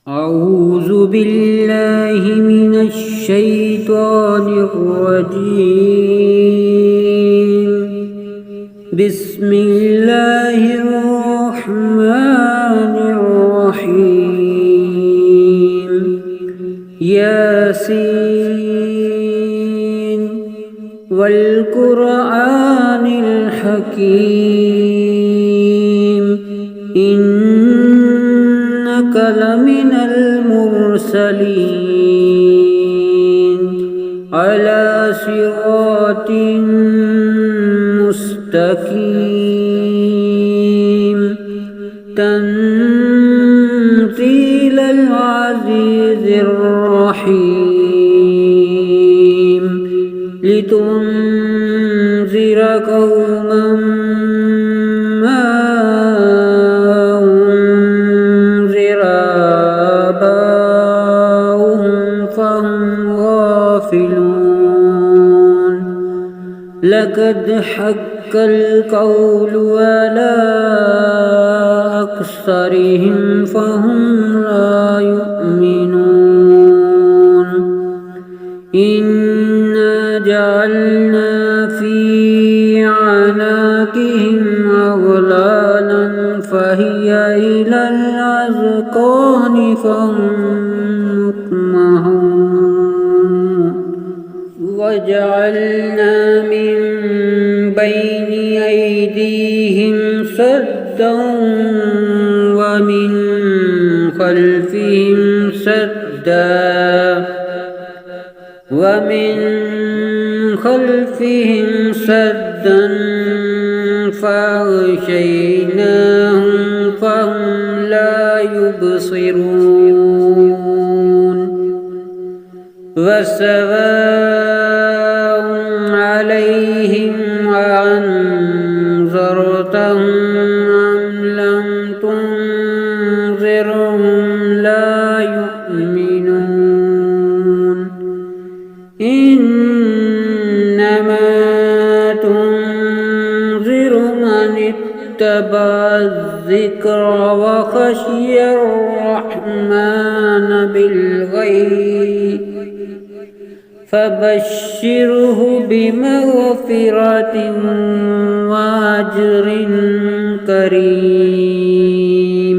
أعوذ بالله من الشيطان الرجيم. بسم الله الرحمن الرحيم. ياسين والقرآن الحكيم إنك لمن المرسلين على صراط مستقيم تنزيل العزيز الرحيم لتنذر قوما ما أنذر آباؤهم فهم غافلون. لقد حق القول على أكثرهم فهم لا يؤمنون. إنا جعلنا في أعناقهم أغلالا فهي إلى الأذقان فهم مقمحون. وجعلنا من بين أيديهم سدا ومن خلفهم سدا فأغشيناهم فهم لا يبصرون. وسواء عليهم أأنذرتهم أم لم تنذرهم لا يؤمنون. إنما تنذر من اتبع الذكر وخشي الرحمن بالغيب فبشره بمغفرة وأجر كريم.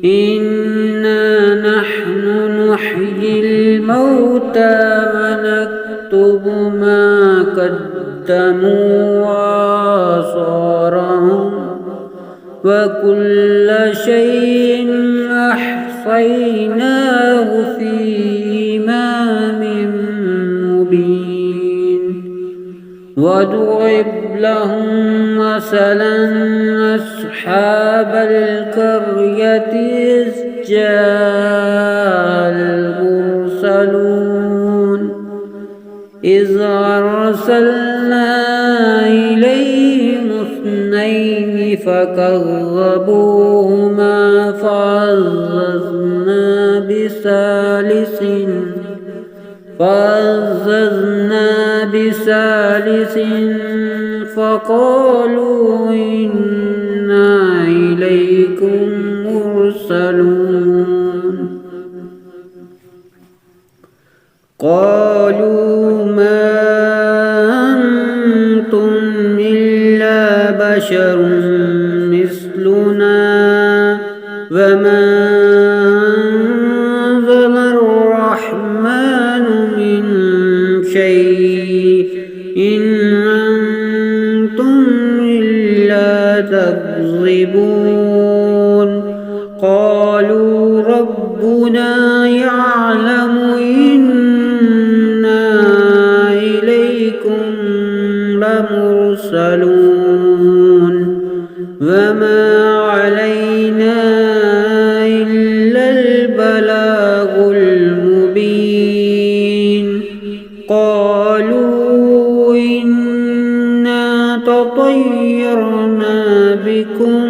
إنا نحن نحيي الموتى ونكتب ما قدموا وآثارهم وكل شيء أحصيناه في إمام مبين. واضرب لهم مثلا أصحاب القرية إذ جاء المرسلون إذ أرسلنا إليهم اثنين فكذبوهما فعززنا بثالث فقالوا إنا إليكم مرسلون. قالوا ما أنتم إلا بشر مثلنا وما أنزل الرحمن من شيء إن أنتم إلا تكذبون. قالوا ربنا يعلم إنا إليكم لمرسلون وما علينا إلا البلاغ المبين. قالوا إنا تطيرنا بكم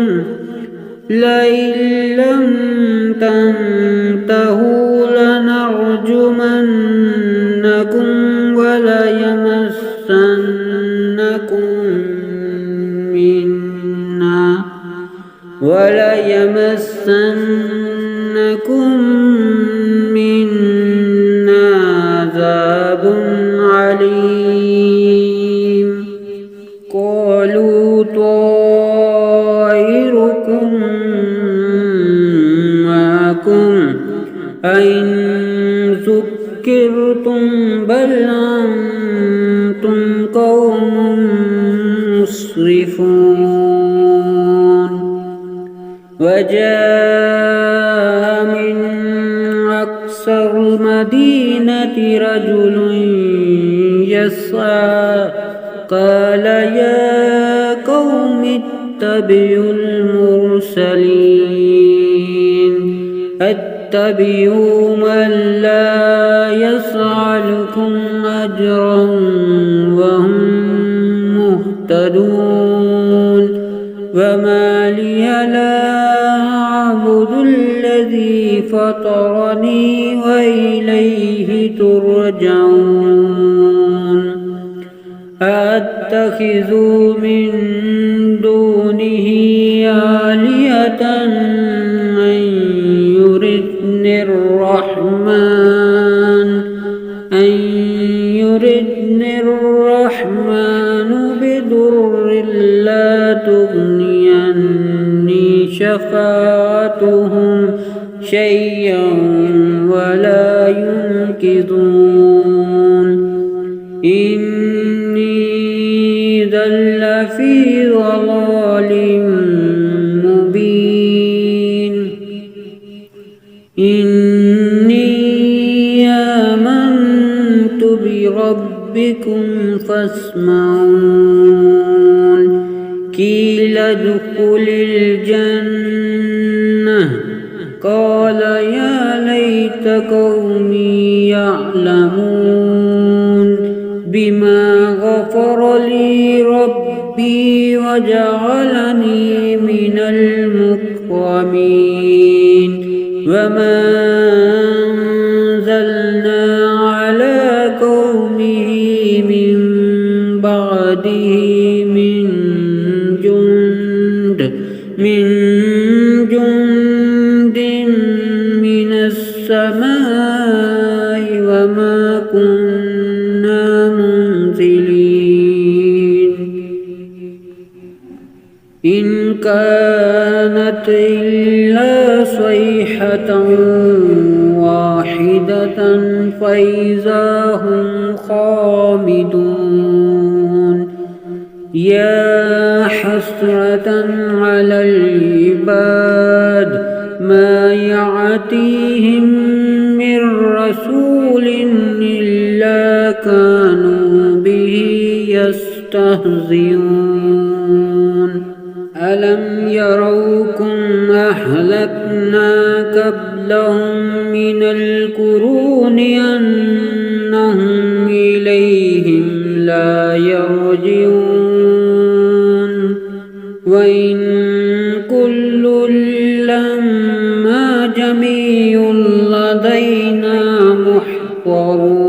لئن لم تنتهوا لنرجمنكم وليمسنكم منا عذاب عليم قالوا طائركم معكم أئن ذكرتم بل أنتم قوم مسرفون وجاء من أقصى المدينة رجل يسعى قال يا قوم اتبعوا المرسلين اتبعوا من لا يسألكم أجرا وهم مهتدون وما لي لا أعبد الذي فطرني وإليه ترجعون أأتخذ من دونه آلهة أن يردني الرحمن بضر لا تغني عني شفاعتهم شيئا ولا ينقذون إني ذل في ضلال مبين إني آمنت بربكم فاسمعون قيل ادخل الجنة قال يا ليت قومي يعلمون بما غفر لي ربي وجعلني من المكرمين وما أنزلنا على قومه من بعده من جند من السماء وما كنا منزلين إن كانت إلا صيحة واحدة فإذا هم خامدون يا حسرة على العباد ما يأتيهم من رسول إلا كانوا به يستهزئون ألم يروكم أهلكنا قبلهم من القرون أنهم إليهم لا يرجعون وإن كل لما جميع لدينا محضرون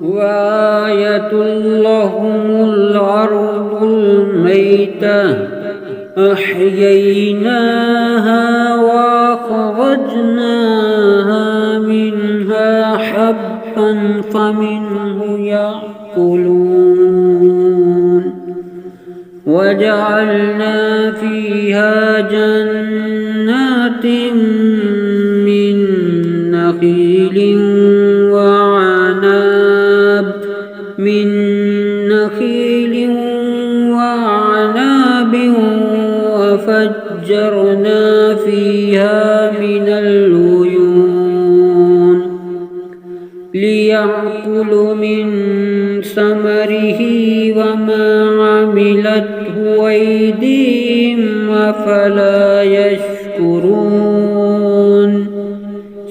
وآية لهم الأرض الميتة أحييناها وأخرجناها منها حبا فمنه يأكلون وجعلنا فيها جنات من نخيل وعناب وفجرنا فيها من العيون ليأكلوا من ثمره وما عملته أيديهم أفلا يشكرون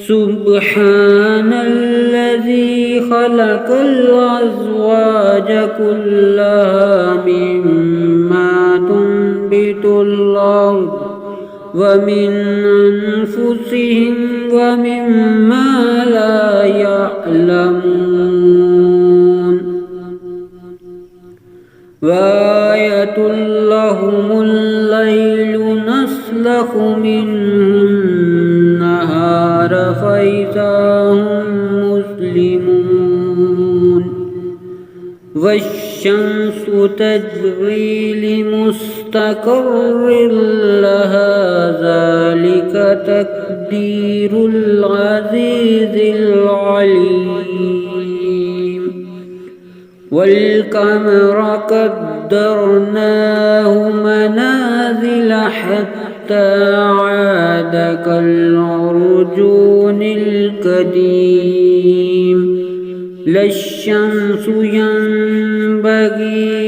سبحان الذي خلق الأزواج كلها مما تنبت الأرض ومن أنفسهم ومما لا يعلمون وآية لهم الليل نسلخ منه والشمس تجري لمستقر لها ذلك تقدير العزيز العليم والقمر قدرناه منازل حتى عاد كالعرجون القديم لا الشمس ينبغي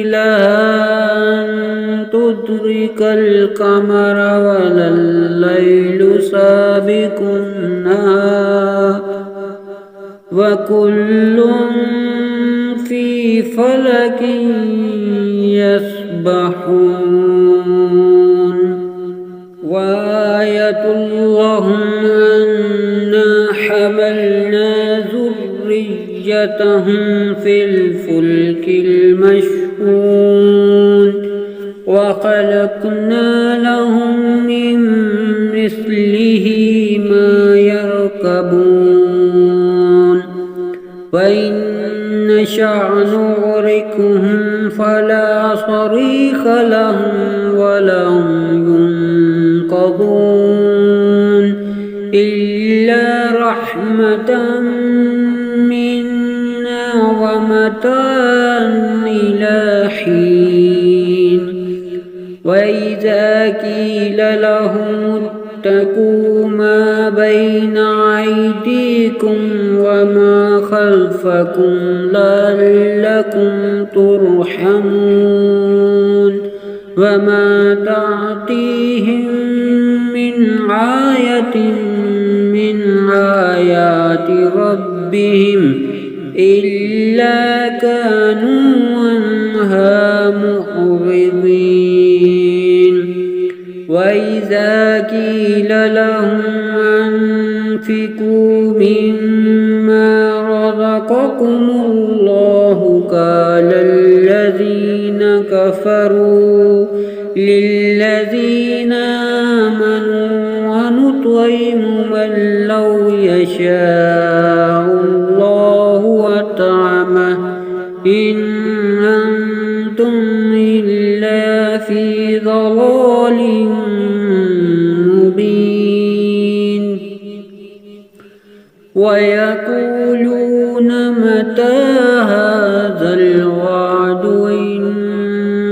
لها أن تدرك القمر ولا الليل سابق النهار وكل في فلك يسبحون وآية لهم أنا حملنا ذريتهم في الفلك المشحون وخلقنا لهم من مثله ما يركبون وإن نشأ نغرقهم فلا صريخ لهم ولا هم ينقذون إلا رحمة منا ومتاعا إلى حين وإذا قيل لهم اتقوا ما بين أيديكم وما خلفكم لعلكم ترحمون وما تأتيهم من آية من آيات ربهم إلا كانوا عنها معرضين وإذا قيل لهم أنفقوا مما رزقكم الله قال الذين كفروا للذين آمنوا ونطعم من لو يشاء الله أطعمه إن أنتم إلا في ضلال مبين ويقولون متى هذا الوعد إن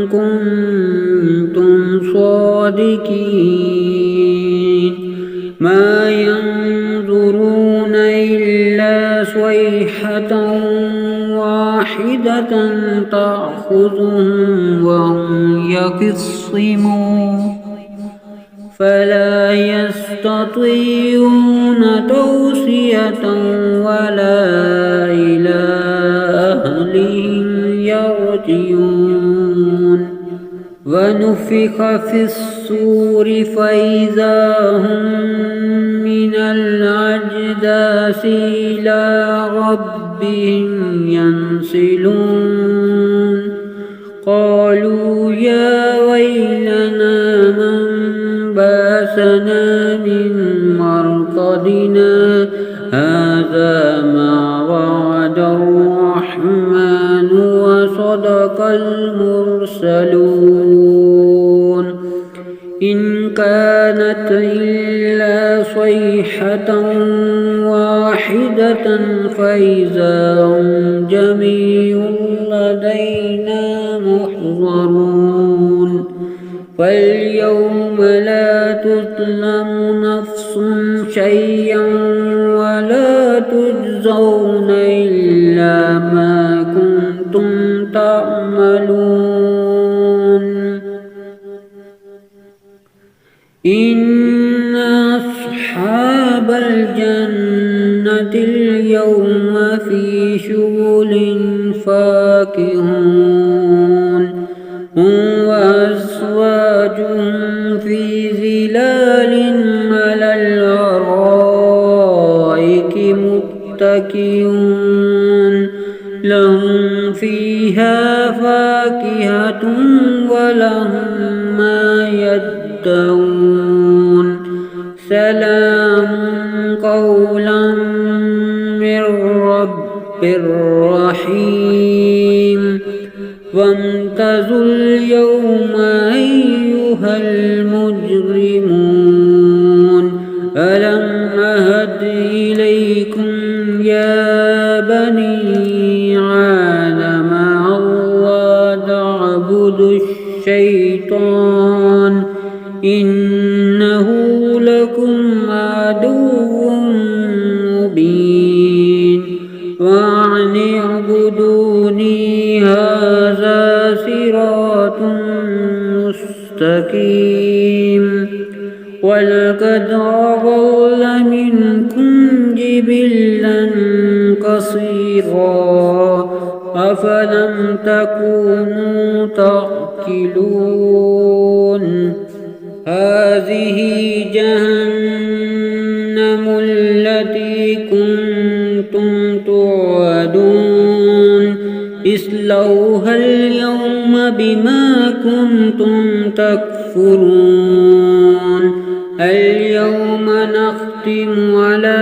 كنتم صادقين ما ينظرون إلا صيحة واحدة تأخذهم وهم يخصمون فلا يستطيعون توصية ولا إلى أهلهم يرجعون ونفخ في الصور فإذا هم من الأجداث إلى ربهم ينسلون قالوا يا ويلنا من باسنا من مرقدنا هذا ما وعد الرحمن وصدق المرسلون إن كانت إلا صيحة واحدة فإذا هم جميع لدينا محضرون فاليوم لا تظلم نفس شيئا ولا تجزون إلا ما كنتم تعملون إن أصحاب الجنة اليوم في شغل فاكهون وأزواجهم في ظلال على الأرائك متكئون لهم فيها فاكهة ولهم ما يدعون سلام قولا من رب رحيم وامتازوا اليوم أيها المجرمون ألم أهد إليكم يا بني آدم ألا تعبدوا الشيطان إنه لكم عدو مبين وأن اعبدوني هذا صراط مستقيم ولقد أضل منكم جبلا قصيرا أفلم تكونوا تعقلون هذه جهنم التي كنتم توعدون اصلوها اليوم بما كنتم تكفرون اليوم نختم على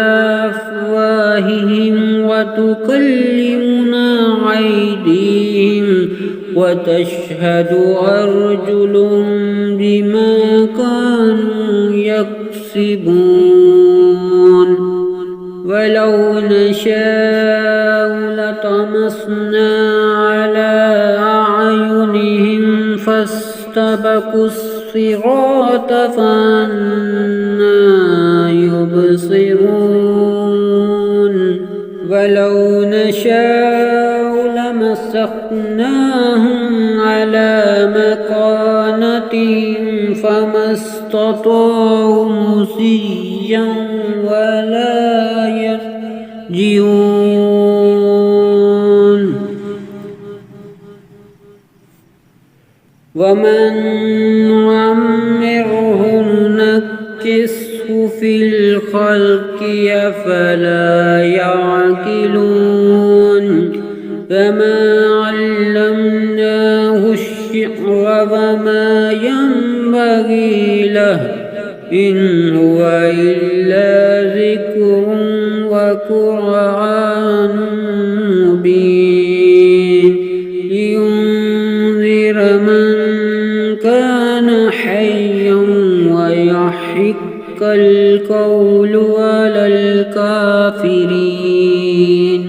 أفواههم وتكلمنا أيديهم وتشهد أرجلهم بما كانوا يكسبون ولو نشاء لطمسنا على أعينهم فاستبقوا الصراط فأنى يبصرون ولو نشاء لمسخناهم على مكانتهم فما استطاعوا مصيا ولا يرجعون ومن نعمره ننكسه في الخلق أفلا يعقلون فما علمناه الشعر وما ينبغي له إن هو إلا ذكر وقرآن مبين لينذر من كان حيا ويحق القول على الكافرين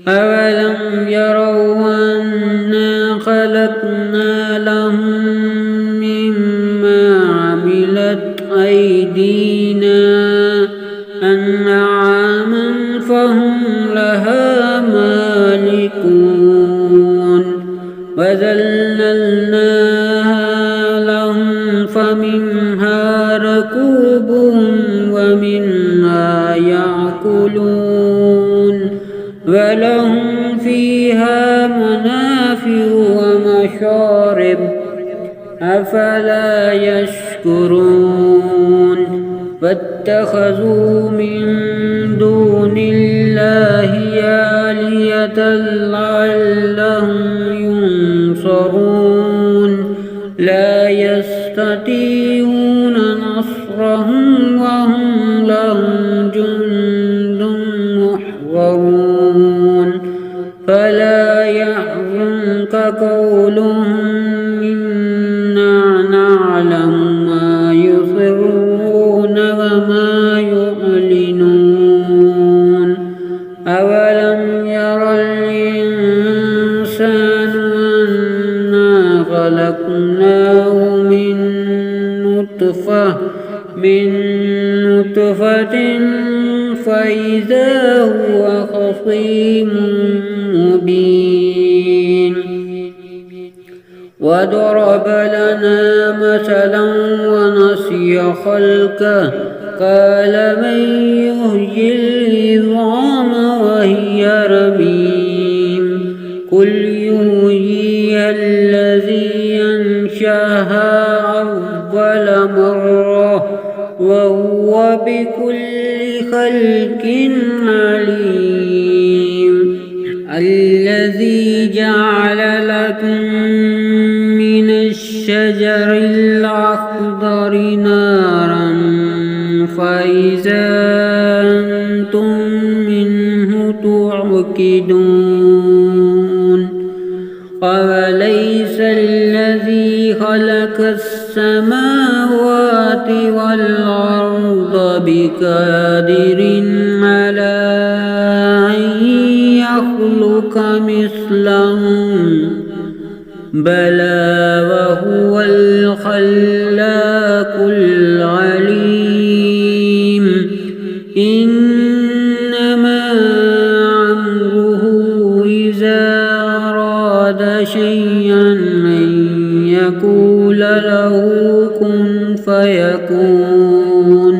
أولم يروا أنا خلقنا لهم مما عملت أيدينا أنعاما فهم لها مالكون وذللناها لهم فمنها ركوبهم ومنها يأكلون ولهم فيها منافع ومشارب أفلا يشكرون واتخذوا من دون الله آلهة لعلهم ينصرون لا يستطيعون نصرهم وهم لهم جند محضرون فلا يحزنك قولهم إنا نعلم ما يسرون وما يعلنون أولم ير الإنسان أنا خلقناه من نطفة فإذا هو خصيم مبين وضرب لنا مثلا ونسي خلقه قال من يحيي العظام وهي رميم قل يحييها الذي أنشأها أول مرة وهو بكل خلق عليم الذي جعل لكم من الشجر الأخضر نارا فإذا أنتم منه توقدون السماوات والأرض بقادر على أن يخلق مثلهم بلى وهو الخلاق العليم إنما أمره إذا أراد شيئا أن يقول له كن فيكون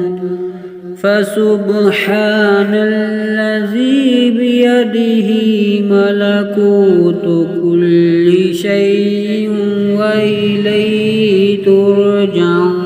فسبحان الذي بيده ملكوت كل شيء وإليه ترجعون